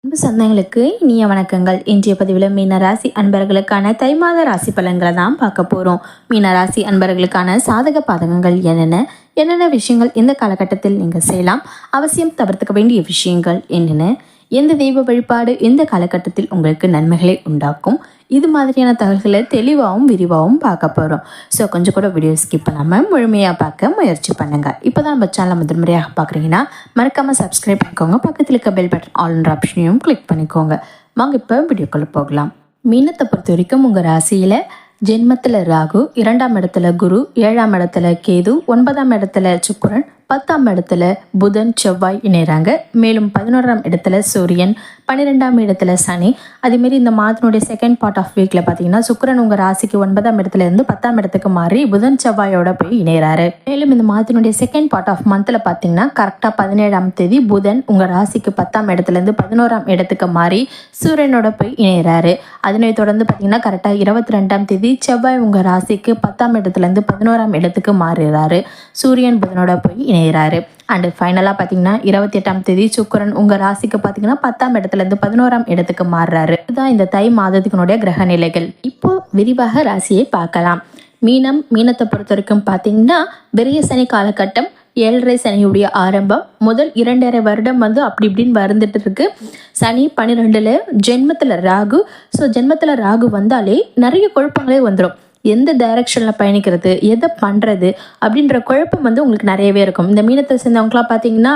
அன்பு சொந்தங்களுக்கு இனிய வணக்கங்கள். இன்றைய பதிவில் மீன ராசி அன்பர்களுக்கான தை மாத ராசி பலன்களை தான் பார்க்க போகிறோம். மீன ராசி அன்பர்களுக்கான சாதக பாதகங்கள் என்னென்ன விஷயங்கள் இந்த காலகட்டத்தில் நீங்கள் செய்யலாம், அவசியம் தவிர்த்துக்க வேண்டிய விஷயங்கள் என்னென்ன, எந்த தெய்வ வழிபாடு இந்த காலகட்டத்தில் உங்களுக்கு நன்மைகளை உண்டாக்கும், இது மாதிரியான தகவல்களை தெளிவாகவும் விரிவாகவும் பார்க்க போகிறோம். ஸோ கொஞ்சம் கூட வீடியோ ஸ்கிப் பண்ணாமல் முழுமையாக பார்க்க முயற்சி பண்ணுங்கள். இப்போ தான் நம்ம சேனலை முதன்முறையாக பார்க்குறீங்கன்னா மறக்காமல் சப்ஸ்கிரைப் பண்ணிக்கோங்க. பக்கத்தில் இருக்க பெல் பட்டன் ஆல்ன்ற ஆப்ஷனையும் கிளிக் பண்ணிக்கோங்க. வாங்க இப்போ வீடியோக்குள்ளே போகலாம். மீனத்தை பொறுத்த வரைக்கும் உங்கள் ராசியில் ஜென்மத்தில் ராகு, 2ஆம் இடத்துல குரு, 7ஆம் இடத்துல கேது, 9ஆம் இடத்துல சுக்கிரன், 10ஆம் இடத்துல புதன் செவ்வாய் இணைகிறாங்க. மேலும் 11ஆம் இடத்துல சூரியன், 12ஆம் இடத்துல சனி. அதேமாரி இந்த மாதத்தினுடைய செகண்ட் பார்ட் ஆஃப் வீக்கில் பார்த்தீங்கன்னா சுக்கிரன் உங்கள் ராசிக்கு 9ஆம் இடத்துல இருந்து 10ஆம் இடத்துக்கு மாறி புதன் செவ்வாயோட போய் இணைகிறாரு. மேலும் இந்த மாதத்தினுடைய செகண்ட் பார்ட் ஆஃப் மந்தில் பார்த்தீங்கன்னா கரெக்டாக 17ஆம் தேதி புதன் உங்கள் ராசிக்கு 10ஆம் இடத்துல இருந்து 11ஆம் இடத்துக்கு மாறி சூரியனோட போய் இணைகிறாரு. அதனை தொடர்ந்து பார்த்தீங்கன்னா கரெக்டாக 22ஆம் தேதி செவ்வாய் உங்கள் ராசிக்கு 10ஆம் இடத்துல இருந்து 11ஆம் இடத்துக்கு மாறுறாரு. சூரியன் புதனோட போய் இணைகிறாரு. அண்ட் ஃபைனலாக பார்த்தீங்கன்னா 28ஆம் தேதி சுக்கிரன் உங்கள் ராசிக்கு பார்த்தீங்கன்னா 10ஆம் இடத்துலேருந்து 11ஆம் இடத்துக்கு மாறுறாரு. இதுதான் இந்த தை மாதத்தினுடைய கிரக நிலைகள். இப்போ விரிவாக ராசியை பார்க்கலாம். மீனத்தை பொறுத்த வரைக்கும் பார்த்தீங்கன்னா விரைய சனி காலகட்டம், 7.5 சனியுடைய ஆரம்பம். முதல் 2.5 வருடம் அப்படி இப்படின்னு வந்துட்டு இருக்கு. சனி 12ல் ஜென்மத்தில் ராகு. ஸோ ஜென்மத்தில் ராகு வந்தாலே நிறைய குழப்பங்களே வந்துடும். எந்த டைரக்ஷனில் பயணிக்கிறது, எதை பண்ணுறது அப்படின்ற குழப்பம் உங்களுக்கு நிறையவே இருக்கும். இந்த மீனத்தை சேர்ந்தவங்களாம் பார்த்தீங்கன்னா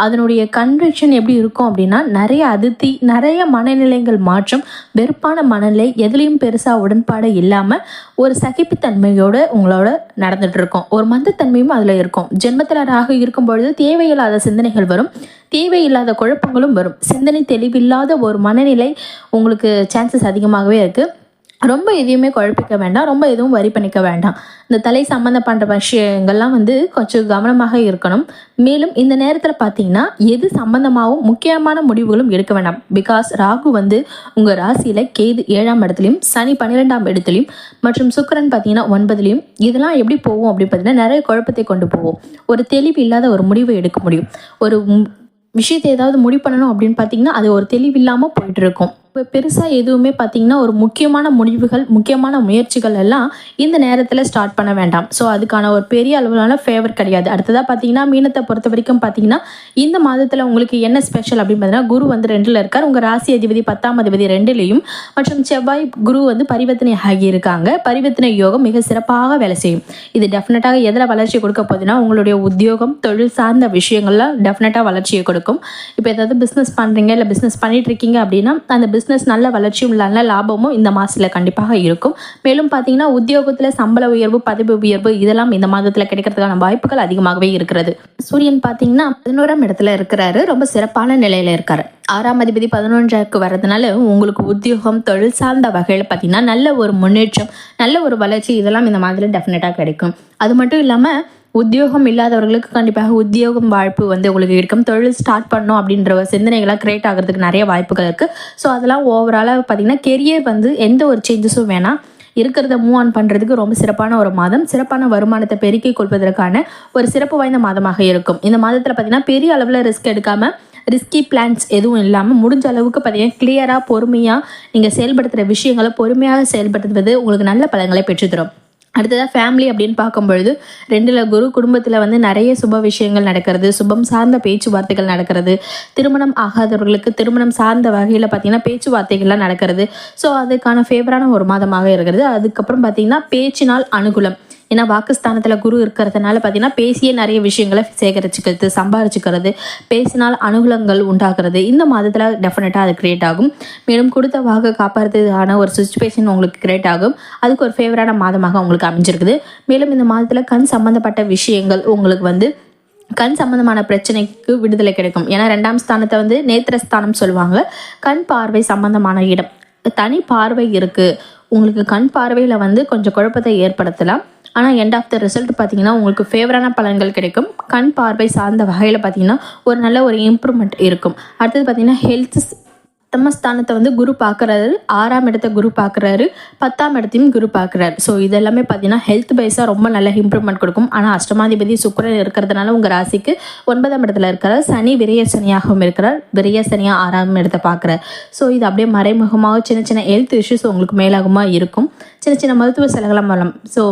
அதனுடைய கன்வெக்ஷன் எப்படி இருக்கும் அப்படின்னா நிறைய அதிர்ச்சி, நிறைய மனநிலைகள் மாற்றம், வெறுப்பான மனநிலை, எதுலேயும் பெருசாக உடன்பாடு இல்லாமல் ஒரு சகிப்புத்தன்மையோடு உங்களோட நடந்துட்டு இருக்கும். ஒரு மந்தத்தன்மையும் அதில் இருக்கும். ஜென்மத்தில் ராகு இருக்கும் பொழுது தேவையில்லாத சிந்தனைகள் வரும், தேவையில்லாத குழப்பங்களும் வரும். சிந்தனை தெளிவில்லாத ஒரு மனநிலை உங்களுக்கு சான்சஸ் அதிகமாகவே இருக்குது. ரொம்ப எதையுமே குழப்பிக்க வேண்டாம், ரொம்ப எதுவும் வரி பண்ணிக்க வேண்டாம். இந்த தலை சம்மந்தப்பட்ட விஷயங்கள்லாம் கொஞ்சம் கவனமாக இருக்கணும். மேலும் இந்த நேரத்தில் பார்த்தீங்கன்னா எது சம்பந்தமாகவும் முக்கியமான முடிவுகளும் எடுக்க வேண்டாம். பிகாஸ் ராகு உங்கள் ராசியில் கேது 7ஆம் இடத்துலையும், சனி 12ஆம் இடத்துலையும் மற்றும் சுக்கிரன் பார்த்தீங்கன்னா 9லையும். இதெல்லாம் எப்படி போகும் அப்படின்னு பார்த்தீங்கன்னா நிறைய குழப்பத்தை கொண்டு போவோம். ஒரு தெளிவு இல்லாத ஒரு முடிவை எடுக்க முடியும். ஒரு விஷயத்தை ஏதாவது முடிவு பண்ணணும் அப்படின்னு பார்த்தீங்கன்னா அது ஒரு தெளிவில்லாமல் போயிட்டு இருக்கும். இப்போ பெருசாக எதுவுமே பார்த்தீங்கன்னா ஒரு முக்கியமான முடிவுகள், முக்கியமான முயற்சிகள் எல்லாம் இந்த நேரத்தில் ஸ்டார்ட் பண்ண வேண்டாம். ஸோ அதுக்கான ஒரு பெரிய அளவிலான ஃபேவர் கிடையாது. அடுத்ததாக பார்த்தீங்கன்னா மீனத்தை பொறுத்த வரைக்கும் பார்த்தீங்கன்னா இந்த மாதத்தில் உங்களுக்கு என்ன ஸ்பெஷல் அப்படின்னு பார்த்தீங்கன்னா குரு 2ல் இருக்கார். உங்கள் ராசி அதிபதி 10ஆம் அதிபதி 2லையும் மற்றும் செவ்வாய் குரு பரிவர்த்தனை ஆகியிருக்காங்க. பரிவர்த்தனை யோகம் மிக சிறப்பாக வேலை செய்யும். இது டெஃபினட்டாக எதில் வளர்ச்சி கொடுக்க போகுதுன்னா உங்களுடைய உத்தியோகம், தொழில் சார்ந்த விஷயங்கள்லாம் டெஃபினட்டாக வளர்ச்சியை கொடுக்கும். இப்போ ஏதாவது பிஸ்னஸ் பண்ணுறீங்க, இல்லை பிஸ்னஸ் பண்ணிட்டு இருக்கீங்க அப்படின்னா அந்த பிஸ்னஸ் நல்ல வளர்ச்சியும் நல்ல லாபமும் இந்த மாதத்தில் கண்டிப்பாக இருக்கும். மேலும் பார்த்தீங்கன்னா உத்தியோகத்தில் சம்பள உயர்வு, பதவி உயர்வு இதெல்லாம் இந்த மாதத்தில் கிடைக்கிறதுக்கான வாய்ப்புகள் அதிகமாகவே இருக்கிறது. சூரியன் பார்த்தீங்கன்னா 11ஆம் இடத்துல இருக்கிறாரு. ரொம்ப சிறப்பான நிலையில இருக்காரு. 6ஆம் அதிபதி 11க்கு வர்றதுனால உங்களுக்கு உத்தியோகம், தொழில் சார்ந்த வகையில் பார்த்தீங்கன்னா நல்ல ஒரு முன்னேற்றம், நல்ல ஒரு வளர்ச்சி இதெல்லாம் இந்த மாதத்தில் டெஃபினட்டாக கிடைக்கும். அது மட்டும் இல்லாமல் உத்தியோகம் இல்லாதவர்களுக்கு கண்டிப்பாக உத்தியோகம் வாய்ப்பு உங்களுக்கு இருக்கும். தொழில் ஸ்டார்ட் பண்ணணும் அப்படின்ற ஒரு சிந்தனைகளாக கிரியேட் ஆகிறதுக்கு நிறைய வாய்ப்புகள் இருக்குது. ஸோ அதெல்லாம் ஓவராலாக பார்த்தீங்கன்னா கெரியர் எந்த ஒரு சேஞ்சஸும் வேணாம், இருக்கிறத மூவ் ஆன் பண்ணுறதுக்கு ரொம்ப சிறப்பான ஒரு மாதம். சிறப்பான வருமானத்தை பெருக்கிக் கொள்வதற்கான ஒரு சிறப்பு வாய்ந்த மாதமாக இருக்கும். இந்த மாதத்தில் பார்த்தீங்கன்னா பெரிய அளவில் ரிஸ்க் எடுக்காமல், ரிஸ்கி பிளான்ஸ் எதுவும் இல்லாமல் முடிஞ்ச அளவுக்கு பார்த்தீங்கன்னா கிளியராக பொறுமையாக நீங்கள் செயல்படுத்துகிற விஷயங்களை பொறுமையாக செயல்படுத்துவது உங்களுக்கு நல்ல பலன்களை பெற்றுத்தரும். அடுத்ததாக ஃபேமிலி அப்படின்னு பார்க்கும்பொழுது 2ல் குரு, குடும்பத்தில் நிறைய சுப விஷயங்கள் நடக்கிறது, சுபம் சார்ந்த பேச்சுவார்த்தைகள் நடக்கிறது, திருமணம் ஆகாதவர்களுக்கு திருமணம் சார்ந்த வகையில் பார்த்தீங்கன்னா பேச்சுவார்த்தைகள்லாம் நடக்கிறது. ஸோ அதுக்கான ஃபேவரான ஒரு மாதமாக இருக்கிறது. அதுக்கப்புறம் பார்த்தீங்கன்னா பேச்சினால் அனுகூலம். ஏன்னா வாக்குஸ்தானத்தில் குரு இருக்கிறதுனால பார்த்தீங்கன்னா பேசிய நிறைய விஷயங்களை சேகரிச்சுக்கிறது, சம்பாரிச்சுக்கிறது, பேசினால் அனுகூலங்கள் உண்டாகிறது. இந்த மாதத்தில் டெஃபினட்டாக அது கிரியேட் ஆகும். மேலும் கொடுத்த வாக்கு காப்பாற்றுறதுக்கான ஒரு சுச்சுவேஷன் உங்களுக்கு கிரியேட் ஆகும். அதுக்கு ஒரு ஃபேவரான மாதமாக உங்களுக்கு அமைஞ்சிருக்குது. மேலும் இந்த மாதத்தில் கண் சம்பந்தப்பட்ட விஷயங்கள் உங்களுக்கு கண் சம்பந்தமான பிரச்சனைக்கு விடுதலை கிடைக்கும். ஏன்னா 2ஆம் ஸ்தானத்தை நேத்திரஸ்தானம் சொல்லுவாங்க. கண் பார்வை சம்பந்தமான இடம், தனி பார்வை இருக்குது உங்களுக்கு. கண் பார்வையில் கொஞ்சம் குழப்பத்தை ஏற்படுத்தலாம். ஆனால் எண்ட் ஆஃப் த ரிசல்ட் பார்த்தீங்கன்னா உங்களுக்கு ஃபேவரான பலன்கள் கிடைக்கும். கண் பார்வை சார்ந்த வகையில் பார்த்தீங்கன்னா ஒரு நல்ல ஒரு இம்ப்ரூவ்மெண்ட் இருக்கும். அடுத்தது பார்த்தீங்கன்னா தமஸ்தானத்தை வந்து குரு பார்க்குறாரு, 6ஆம் இடத்தை குரு பார்க்குறாரு, 10ஆம் இடத்தையும் குரு பார்க்குறாரு. ஸோ இதெல்லாமே பார்த்தீங்கன்னா ஹெல்த் வைஸாக ரொம்ப நல்ல இம்ப்ரூவ்மெண்ட் கொடுக்கும். ஆனால் அஷ்டமாதிபதி சுக்கிரன் இருக்கிறதுனால உங்கள் ராசிக்கு 9ஆம் இடத்துல இருக்கிறார். சனி விரய சனியாகவும் இருக்கிறார். விரய சனியாக 6ஆம் இடத்தை பார்க்குறார். ஸோ இது அப்படியே மறைமுகமாக சின்ன சின்ன ஹெல்த் இஷ்யூஸ் உங்களுக்கு மேலாகமாக இருக்கும். சின்ன சின்ன மருத்துவ செலவுலாம் வரலாம். ஸோ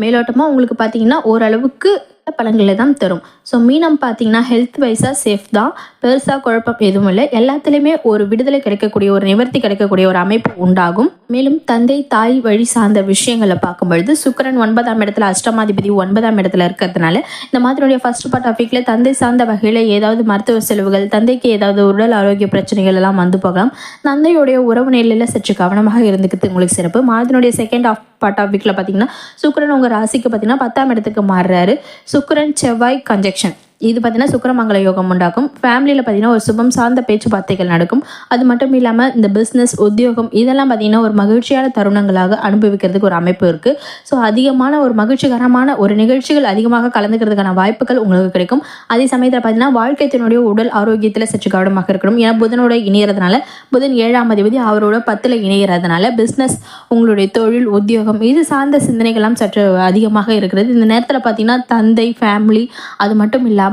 மேலோட்டமாக உங்களுக்கு பார்த்தீங்கன்னா ஓரளவுக்கு பலன்களை தான் தரும். ஸோ மீனம் பார்த்தீங்கன்னா ஹெல்த் வைஸாக சேஃப் தான், பெருசாக குழப்பம் எதுவும் இல்லை. எல்லாத்துலேயுமே ஒரு விடுதலை கிடைக்கக்கூடிய, ஒரு நிவர்த்தி கிடைக்கக்கூடிய ஒரு அமைப்பு உண்டாகும். மேலும் தந்தை தாய் வழி சார்ந்த விஷயங்களை பார்க்கும்பொழுது சுக்கிரன் 9ஆம் இடத்துல, அஷ்டமாதிபதி 9ஆம் இடத்துல இருக்கிறதுனால இந்த மாதிரியுடைய ஃபர்ஸ்ட் பார்ட் ஆஃப் வீக்கில் தந்தை சார்ந்த வகையில் ஏதாவது மருத்துவ செலவுகள், தந்தைக்கு ஏதாவது உடல் ஆரோக்கிய பிரச்சனைகள் எல்லாம் வந்து போகலாம். தந்தையுடைய உறவு நிலையில் சற்று கவனமாக இருந்துக்கிறது உங்களுக்கு சிறப்பு. மாதத்தினுடைய செகண்ட் பார்ட் ஆஃப் வீக்கில் பார்த்தீங்கன்னா சுக்கிரன் உங்கள் ராசிக்கு பார்த்தீங்கன்னா 10ஆம் இடத்துக்கு மாறுறாரு. சுக்கிரன் செவ்வாய் கன்ஜெக்ஷன் இது பார்த்தீங்கன்னா சுக்கிரமங்கல யோகம் உண்டாக்கும். ஃபேமிலியில் பார்த்தீங்கன்னா ஒரு சுபம் சார்ந்த பேச்சுவார்த்தைகள் நடக்கும். அது மட்டும் இல்லாமல் இந்த பிஸ்னஸ், உத்தியோகம் இதெல்லாம் பார்த்தீங்கன்னா ஒரு மகிழ்ச்சியான தருணங்களாக அனுபவிக்கிறதுக்கு ஒரு அமைப்பு இருக்குது. ஸோ அதிகமான ஒரு மகிழ்ச்சிகரமான ஒரு நிகழ்ச்சிகள் அதிகமாக கலந்துக்கிறதுக்கான வாய்ப்புகள் உங்களுக்கு கிடைக்கும். அதே சமயத்தில் பார்த்தீங்கன்னா வாழ்க்கைத்தினுடைய உடல் ஆரோக்கியத்தில் சற்று கவனமாக இருக்கணும். ஏன்னா புதனோட இணையறதுனால, புதன் 7ஆம் அதிபதி அவரோட 10ல் இணையறதுனால பிஸ்னஸ், உங்களுடைய தொழில், உத்தியோகம் இது சார்ந்த சிந்தனைகள்லாம் சற்று அதிகமாக இருக்கிறது. இந்த நேரத்தில் பார்த்தீங்கன்னா தந்தை, ஃபேமிலி அது மட்டும் இல்லாமல்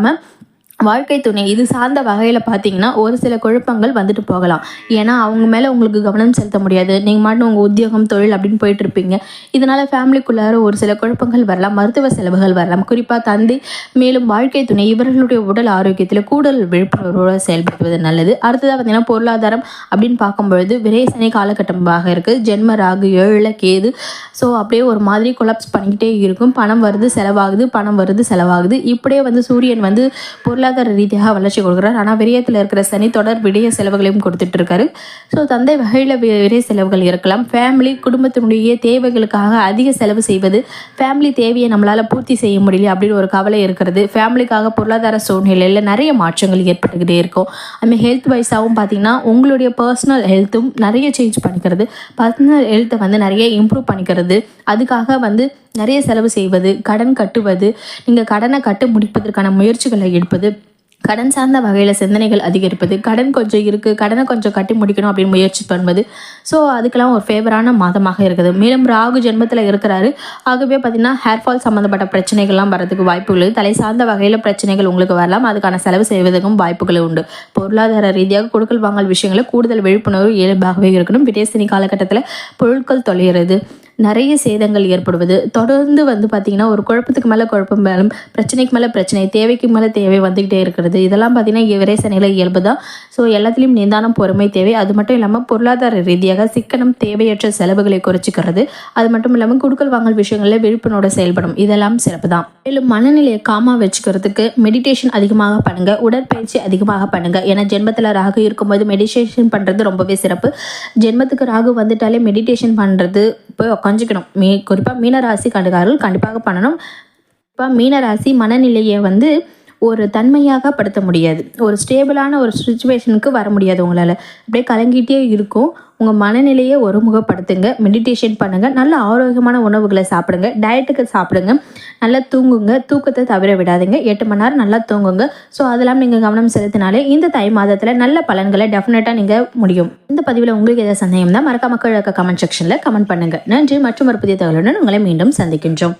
வாழ்க்கை துணை இது சார்ந்த வகையில் பார்த்தீங்கன்னா ஒரு சில குழப்பங்கள் வந்துட்டு போகலாம். ஏன்னா அவங்க மேலே உங்களுக்கு கவனம் செலுத்த முடியாது. நீங்கள் மட்டும் உங்கள் உத்தியோகம், தொழில் அப்படின்னு போயிட்டு இருப்பீங்க. இதனால் ஃபேமிலிக்குள்ளார ஒரு சில குழப்பங்கள் வரலாம், மருத்துவ செலவுகள் வரலாம். குறிப்பாக தந்தை மேலும் வாழ்க்கை துணை இவர்களுடைய உடல் ஆரோக்கியத்தில் கூடுதல் விழிப்புணர்வோடு செயல்படுவது நல்லது. அடுத்ததாக பார்த்தீங்கன்னா பொருளாதாரம் அப்படின்னு பார்க்கும்பொழுது விரேசனை காலகட்டமாக இருக்குது. ஜென்ம ராகு 7ல் கேது. ஸோ அப்படியே ஒரு மாதிரி கொலாப்ஸ் பண்ணிக்கிட்டே இருக்கும். பணம் வருது செலவாகுது, பணம் வருது செலவாகுது. இப்படியே வந்து சூரியன் வந்து பொருளாதார ரீதியாக வளர்ச்சி கொடுக்குறார். ஆனால் விரயத்தில் இருக்கிற சனி தொடர் விடய செலவுகளையும் கொடுத்துட்டு இருக்காரு. ஸோ தந்தை வகையில் விரைய செலவுகள் இருக்கலாம். ஃபேமிலி குடும்பத்தினுடைய தேவைகளுக்காக அதிக செலவு செய்வது, ஃபேமிலி தேவையை நம்மளால் பூர்த்தி செய்ய முடியல அப்படின்னு ஒரு கவலை இருக்கிறது. ஃபேமிலிக்காக பொருளாதார சூழ்நிலையில் நிறைய மாற்றங்கள் ஏற்பட்டுக்கிட்டே இருக்கும். அதுமாதிரி ஹெல்த் வைஸாகவும் பார்த்தீங்கன்னா உங்களுடைய பர்சனல் ஹெல்த்தும் நிறைய சேஞ்ச் பண்ணிக்கிறது. பர்சனல் ஹெல்த்தை வந்து நிறைய இம்ப்ரூவ் பண்ணிக்கிறது. அதுக்காக வந்து நிறைய செலவு செய்வது, கடன் கட்டுவது, நீங்கள் கடனை கட்டு முடிப்பதற்கான முயற்சிகளை எடுப்பது, கடன் சார்ந்த வகையில் சிந்தனைகள் அதிகரிப்பது, கடன் கொஞ்சம் இருக்குது கடனை கொஞ்சம் கட்டி முடிக்கணும் அப்படின்னு முயற்சி பண்ணுவது. ஸோ அதுக்கெல்லாம் ஒரு ஃபேவரான மாதமாக இருக்குது. மேலும் ராகு ஜென்மத்தில் இருக்கிறாரு. ஆகவே பார்த்திங்கன்னா ஹேர்ஃபால் சம்மந்தப்பட்ட பிரச்சனைகள்லாம் வரதுக்கு வாய்ப்புகள், தலை சார்ந்த வகையில் பிரச்சனைகள் உங்களுக்கு வரலாம். அதுக்கான செலவு செய்வதற்கும் வாய்ப்புகள் உண்டு. பொருளாதார ரீதியாக கொடுக்கல் வாங்கல் விஷயங்களில் கூடுதல் விழிப்புணர்வு இயல்பாகவே இருக்கணும். விடேசனி காலகட்டத்தில் பொருட்கள் தொலைகிறது, நிறைய சேதங்கள் ஏற்படுவது, தொடர்ந்து வந்து பார்த்திங்கன்னா ஒரு குழப்பத்துக்கு மேலே குழப்பம், மேலும் பிரச்சனைக்கு மேலே பிரச்சனை, தேவைக்கு மேலே தேவை வந்துக்கிட்டே இருக்கிறது. இதெல்லாம் பார்த்திங்கன்னா விரேசனையில் இயல்பு தான். ஸோ எல்லாத்துலேயும் நிதானம், பொறுமை தேவை. அது மட்டும் இல்லாமல் பொருளாதார ரீதியாக சிக்கனம், தேவையற்ற செலவுகளை குறைச்சிக்கிறது. அது மட்டும் இல்லாமல் கொடுக்கல் வாங்கல் விஷயங்களில் விழிப்புணர்வோடு செயல்படும். இதெல்லாம் சிறப்பு தான். மேலும் மனநிலையை காமாக வச்சுக்கிறதுக்கு மெடிடேஷன் அதிகமாக பண்ணுங்கள், உடற்பயிற்சி அதிகமாக பண்ணுங்கள். ஏன்னா ஜென்மத்தில் ராகு இருக்கும்போது மெடிடேஷன் பண்ணுறது ரொம்பவே சிறப்பு. ஜென்மத்துக்கு ராகு வந்துட்டாலே மெடிடேஷன் பண்ணுறது போய் உட்காந்துக்கணும். குறிப்பாக மீனராசி கண்டுகாரர்கள் கண்டிப்பாக பண்ணணும். இப்போ மீனராசி மனநிலையை வந்து ஒரு தன்மையாக படுத்த முடியாது, ஒரு ஸ்டேபிளான ஒரு சுச்சுவேஷனுக்கு வர முடியாது. உங்களால் அப்படியே கலங்கிட்டே இருக்கும். உங்கள் மனநிலையை ஒருமுகப்படுத்துங்க, மெடிடேஷன் பண்ணுங்கள், நல்ல ஆரோக்கியமான உணவுகளை சாப்பிடுங்க, டயட்டுக்கு சாப்பிடுங்க, நல்லா தூங்குங்க, தூக்கத்தை தவிர விடாதுங்க, 8 மணி நேரம் நல்லா தூங்குங்க. ஸோ அதெல்லாம் நீங்கள் கவனம் செலுத்தினாலே இந்த தை மாதத்தில் நல்ல பலன்களை டெஃபினட்டாக நீங்கள் முடியும். இந்த பதிவில் உங்களுக்கு ஏதாவது சந்தேகம் தான் மறக்காம கமெண்ட் செக்ஷனில் கமெண்ட் பண்ணுங்கள். நன்றி. மற்றும் ஒரு புதிய தகவலுடன் உங்களை மீண்டும் சந்திக்கின்றோம்.